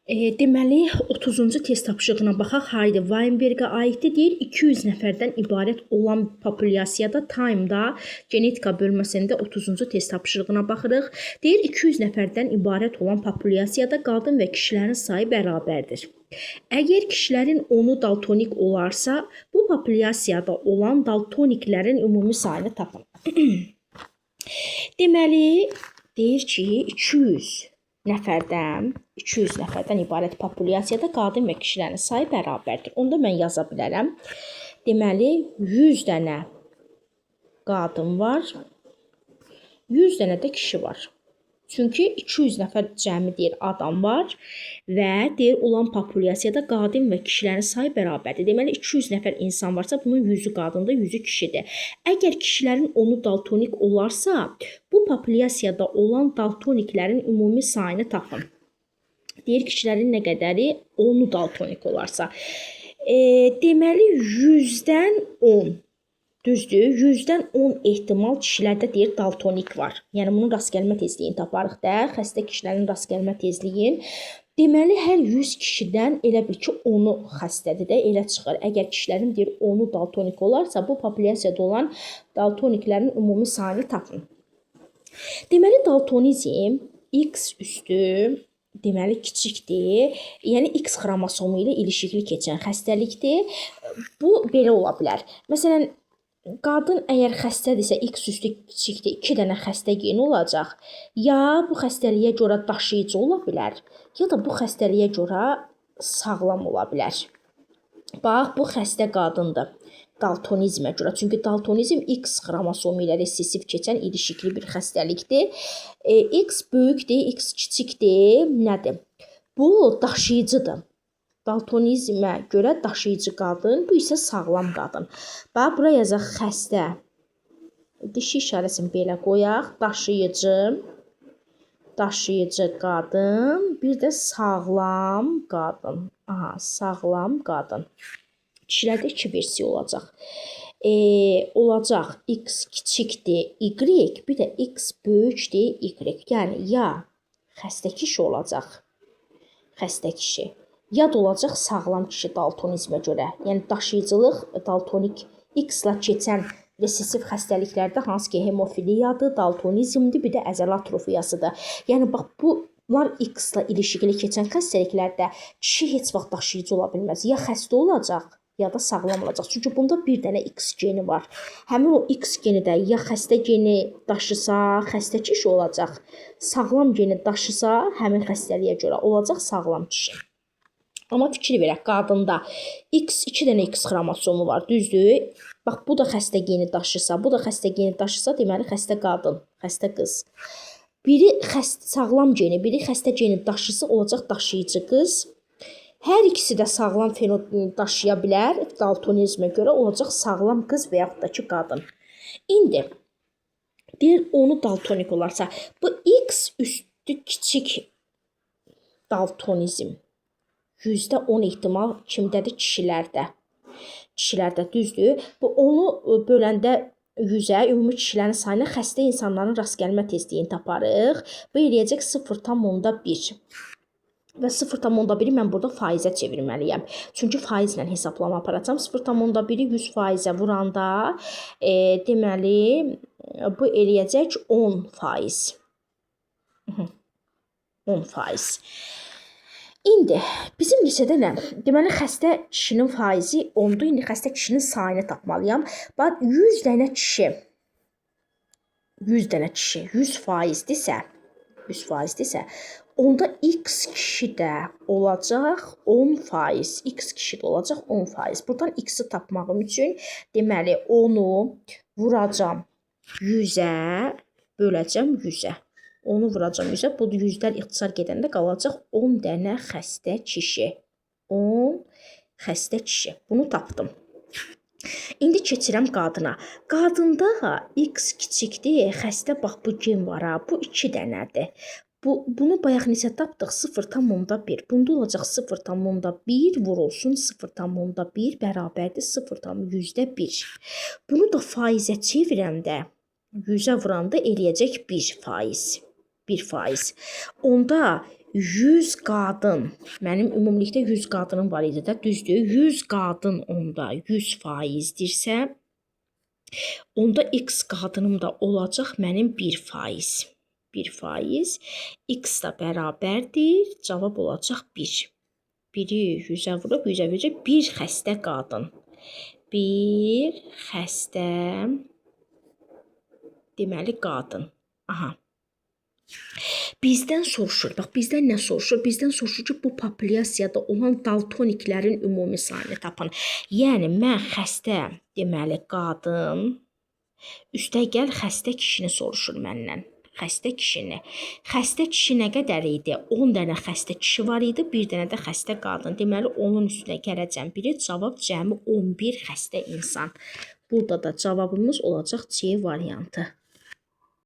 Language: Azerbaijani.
Deməli, 30-cu test tapşırığına baxaq. Haydi, Weinbergə aiddir. Deyir, 200 nəfərdən ibarət olan populyasiyada Time-da genetika bölməsində 30-cu test tapşırığına baxırıq. Deyir, 200 nəfərdən ibarət olan populyasiyada qadın və kişilərin sayı bərabərdir. Əgər kişilərin 10-u daltonik olarsa, bu populyasiyada olan daltoniklərin ümumi sayını tapın. Deməli, deyir ki, 200 nəfərdən ibarət populyasiyada qadın və kişilərin sayı bərabərdir. Onda mən yaza bilərəm. Deməli, 100 dənə qadın var, 100 dənə də kişi var. Çünki 200 nəfər cəmi deyir adam var və deyir olan populyasiyada qadın və kişilərin sayı bərabərdir. Deməli 200 nəfər insan varsa bunun 100-ü qadındır, 100-ü kişidir. Əgər kişilərin 10-u daltonik olarsa, bu populyasiyada olan daltoniklərin ümumi sayını tapın. Deyir kişilərin nə qədəri 10-u daltonik olarsa. Deməli 100-dən 10. Düzdür, 100-dən 10 ehtimal kişilərdə deyir daltonik var. Yəni bunun rast gəlmə tezliyini taparıq da, xəstə kişilərin rast gəlmə tezliyin. Deməli hər 100 kişidən elə bil ki 10-u xəstədir də, elə çıxır. Əgər kişilərin deyir 10-u daltonik olarsa, bu populyasiyada olan daltoniklərin ümumi sayını tapın. Deməli daltonizm X üstü deməli kiçikdir. Yəni X xromosomu ilə ilişikli keçən xəstəlikdir. Bu belə ola bilər. Məsələn, qadın əgər xəstədirsə, X üstü kiçikdir, 2 dənə xəstə geni olacaq. Ya bu xəstəliyə görə daşıyıcı ola bilər, ya da bu xəstəliyə görə sağlam ola bilər. Bax, bu xəstə qadındır. Daltonizmə görə. Çünki daltonizm X xromosomu ilə resessiv keçən ilişikli bir xəstəlikdir. X böyükdir, X kiçikdir. Nədir? Bu daşıyıcıdır. Daltonizmə görə daşıyıcı qadın, bu isə sağlam qadın. Bax, bura yazaq xəstə. Dişi işarəsini belə qoyaq. Daşıyıcı qadın, bir də sağlam qadın. Aha, sağlam qadın. Kişilərdə 2 versiya olacaq. Olacaq X kiçikdir, Y, bir də X böyükdir, Y. Yəni, ya xəstə kişi olacaq, xəstə kişi. Ya da olacaq sağlam kişi daltonizmə görə. Yəni daşıyıcılıq daltonik X-la keçən resessiv xəstəliklərdə hansı ki hemofiliyadır, daltonizmdir, bir də əzələ atrofiyasıdır. Yəni bax bunlar X-la ilişikli keçən xəstəliklərdə kişi heç vaxt daşıyıcı ola bilməz. Ya xəstə olacaq, ya da sağlam olacaq. Çünki bunda bir dənə X geni var. Həmin o X geni də ya xəstə geni daşısa, xəstə kişi olacaq. Sağlam geni daşısa, həmin xəstəliyə görə olacaq sağlam kişi. Amma fikir verək, qadında 2 dənə X xromosomu var, düzdür? Bax, bu da xəstə geni daşısa, bu da xəstə geni daşısa, deməli xəstə qadın, xəstə qız. Biri sağlam geni, biri xəstə geni daşısa, olacaq daşıyıcı qız. Hər ikisi də sağlam fenotip daşıya bilər, daltonizmə görə olacaq sağlam qız və yaxud da ki, qadın. İndi, deyir, onu daltonik olarsa, bu X üstü kiçik daltonizm. %10 ehtimal kimdədir? Kişilərdə. Kişilərdə, düzdür. Bu onu böləndə 100-ə, ümumi kişilərin sayına xəstə insanların rast gəlmə tezliyini taparıq. Bu eləyəcək 0,1. Və 0,1-i mən burada faizə çevirməliyəm. Çünki faizlə hesablama aparacam. 0,1-i 100%-ə vuranda, deməli, bu eləyəcək 10%. 10%. İndi bizim lisədə nə? Deməli xəstə kişinin faizi 10-dur. İndi xəstə kişinin sayını tapmalıyam. Bax 100 dənə kişi 100%-dirsə, onda X kişi də olacaq 10%. X kişi də olacaq 10%. Buradan X-i tapmağım üçün deməli onu vuracam 100-ə, böləcəm 100-ə. Onu vuracam 100-ə. Bu 100-lər ixtisar gedəndə qalacaq 10 dənə xəstə kişi. 10 xəstə kişi. Bunu tapdım. İndi keçirəm qadına. Qadında X kiçikdir, xəstə bax bu gen var ha, bu 2 dənədir. Bunu bayaq necə tapdıq? 0,1. Bunda olacaq 0,1 vurulsun 0,1 bərabərdir 0,100-1. Bunu da faizə çevirəndə 100-ə vuranda eləyəcək 1%. 1%. Onda 100 qadın, mənim ümumilikdə 100 qadınım var idi də, düzdür? 100 qadın onda 100%dirsə, onda x qadınım da olacaq mənim 1%. 1%. X da bərabərdir. Cavab olacaq 1. 1-i 100-ə vurub 100-ə verəcək. 1 xəstə qadın. 1 xəstə deməli qadın. Aha. Bizdən soruşur. Bax, bizdən nə soruşur? Bizdən soruşur ki, bu populyasiyada olan daltoniklərin ümumi sayını tapın. Yəni, mən xəstə, deməli, qadın, üstəgəl xəstə kişini soruşur məndən. Xəstə kişini. Xəstə kişi nə qədər idi? 10 dənə xəstə kişi var idi, bir dənə də xəstə qadın. Deməli, onun üstünə gələcəm biri, cavab cəmi 11 xəstə insan. Burada da cavabımız olacaq C variantı.